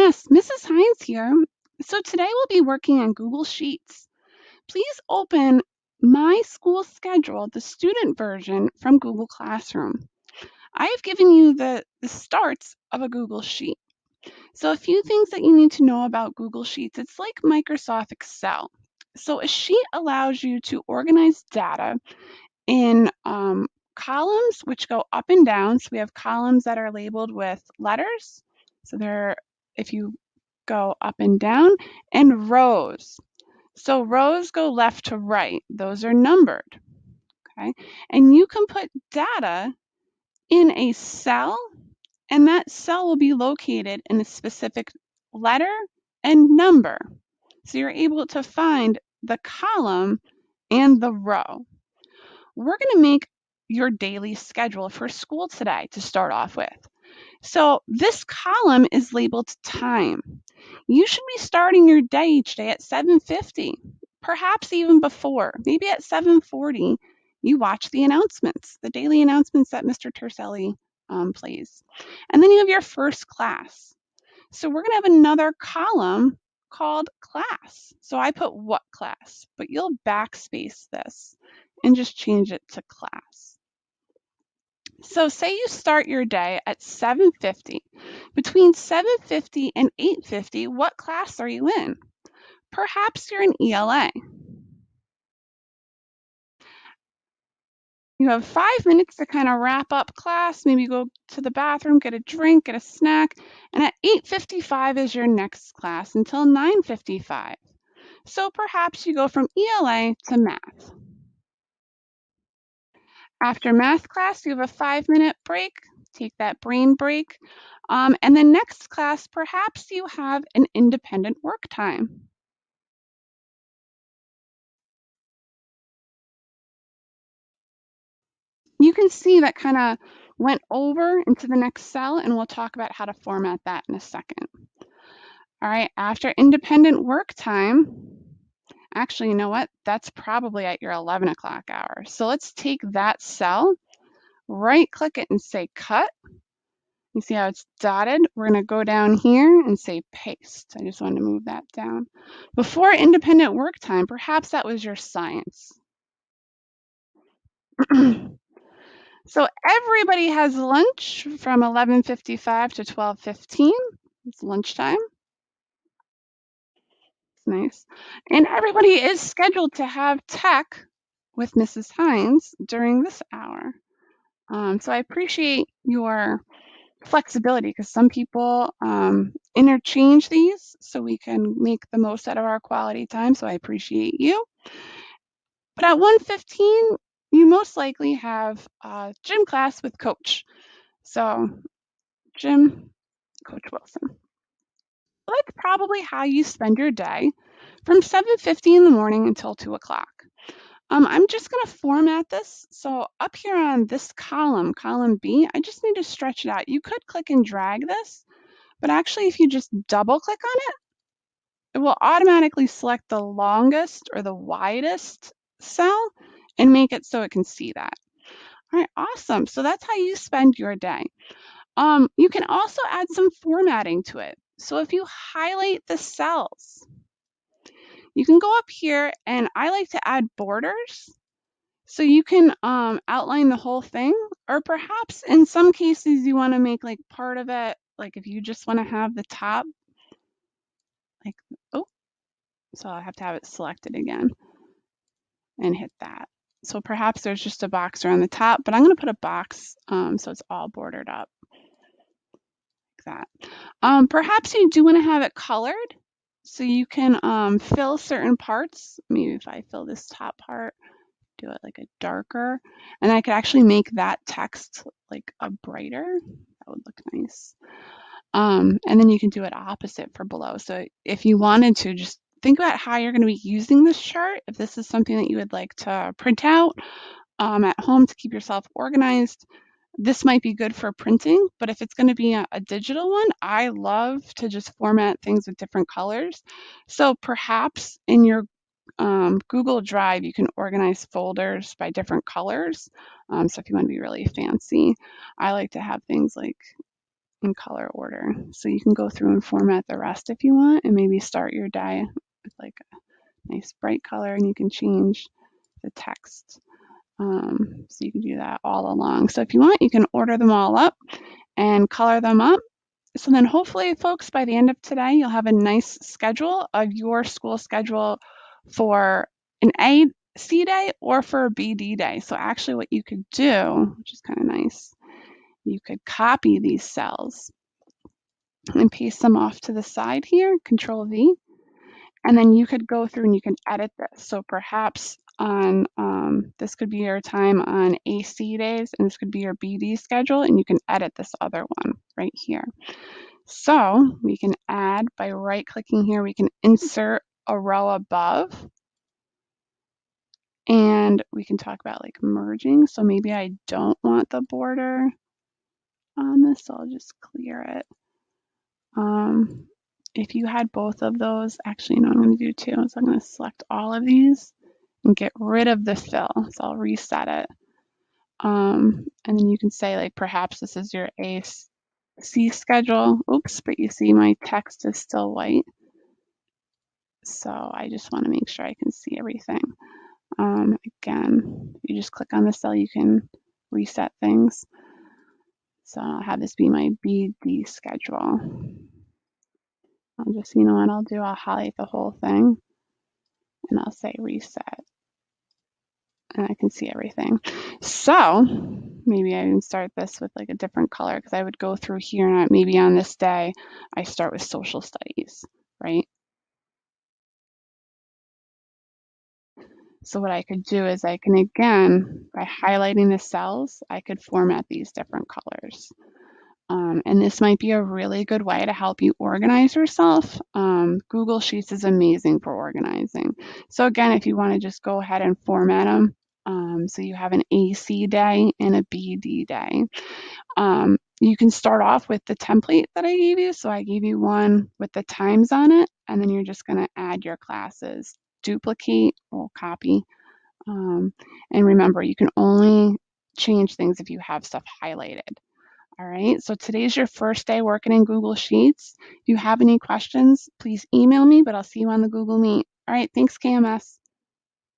Yes, Mrs. Hines here. So today we'll be working on Google Sheets. Please open My School Schedule, the student version from Google Classroom. I have given you the starts of a Google Sheet. So a few things that you need to know about Google Sheets. It's like Microsoft Excel. So a sheet allows you to organize data in columns which go up and down. So we have columns that are labeled with letters. So if you go up and down, and rows. So rows go left to right. Those are numbered. Okay. And you can put data in a cell, and that cell will be located in a specific letter and number. So you're able to find the column and the row. We're going to make your daily schedule for school today to start off with. So this column is labeled time. You should be starting your day each day at 7:50, perhaps even before. Maybe at 7:40, you watch the announcements, the daily announcements that Mr. Terselli plays. And then you have your first class. So we're going to have another column called class. So I put what class, but you'll backspace this and just change it to class. So say you start your day at 7:50. Between 7:50 and 8:50, what class are you in? Perhaps you're in ELA. You have 5 minutes to kind of wrap up class, maybe go to the bathroom, get a drink, get a snack, and at 8:55 is your next class until 9:55. So perhaps you go from ELA to math. After math class, you have a 5-minute break. Take that brain break. And then next class, perhaps you have an independent work time. You can see that kind of went over into the next cell, and we'll talk about how to format that in a second. All right, after independent work time, actually, you know what? That's probably at your 11 o'clock hour. So let's take that cell, right click it and say cut. You see how it's dotted? We're going to go down here and say paste. I just wanted to move that down. Before independent work time, perhaps that was your science. So everybody has lunch from 11:55 to 12:15. It's lunchtime. It's nice. And everybody is scheduled to have tech with Mrs. Hines during this hour. So I appreciate your flexibility because some people interchange these so we can make the most out of our quality time. So I appreciate you. But at 1:15, you most likely have gym class with Coach. So gym, Coach Wilson. So that's probably how you spend your day from 7:50 in the morning until 2 o'clock. I'm just going to format this. So up here on this column, column B, I just need to stretch it out. You could click and drag this, but actually if you just double click on it, it will automatically select the longest or the widest cell and make it so it can see that. All right, awesome. So that's how you spend your day. You can also add some formatting to it. So if you highlight the cells, you can go up here, and I like to add borders. So you can outline the whole thing, or perhaps in some cases you want to make like part of it, like if you just want to have the top, like, oh, so I have to have it selected again and hit that. So perhaps there's just a box around the top, but I'm going to put a box so it's all bordered up like that. Perhaps you do want to have it colored, so you can fill certain parts. Maybe if I fill this top part, do it like a darker, and I could actually make that text like a brighter. That would look nice. And then you can do it opposite for below. So if you wanted to, just think about how you're going to be using this chart. If this is something that you would like to print out at home to keep yourself organized, this might be good for printing. But if it's going to be a digital one, I love to just format things with different colors. So perhaps in your Google Drive, you can organize folders by different colors. So if you want to be really fancy, I like to have things like in color order. So you can go through and format the rest if you want, and maybe start your day with like a nice bright color, and you can change the text. So you can do that all along. So if you want, you can order them all up and color them up. So then hopefully, folks, by the end of today, you'll have a nice schedule of your school schedule for an AC day or for a BD day. So actually what you could do, which is kind of nice, you could copy these cells and paste them off to the side here, Control V, and then you could go through and you can edit this. So perhaps on this could be your time on AC days, and this could be your BD schedule, and you can edit this other one right here. So we can add by right clicking here, we can insert a row above, and we can talk about like merging. So maybe I don't want the border on this, so I'll just clear it. If you had both of those, actually, no, I'm going to do two. So I'm going to select all of these and get rid of the fill. So I'll reset it. And then you can say like, perhaps this is your AC schedule. Oops, but you see my text is still white. So I just want to make sure I can see everything. Again, you just click on the cell, you can reset things. So I'll have this be my BD schedule. I'll just, you know what I'll do? I'll highlight the whole thing and I'll say reset. And I can see everything. So maybe I can start this with like a different color because I would go through here and maybe on this day I start with social studies, right? So what I could do is I can, again, by highlighting the cells, I could format these different colors. And this might be a really good way to help you organize yourself. Google Sheets is amazing for organizing. So again, if you want to just go ahead and format them, so you have an AC day and a BD day. You can start off with the template that I gave you. So I gave you one with the times on it, and then you're just going to add your classes. Duplicate or copy. And remember, you can only change things if you have stuff highlighted. All right, so today's your first day working in Google Sheets. If you have any questions, please email me, but I'll see you on the Google Meet. All right, thanks, KMS.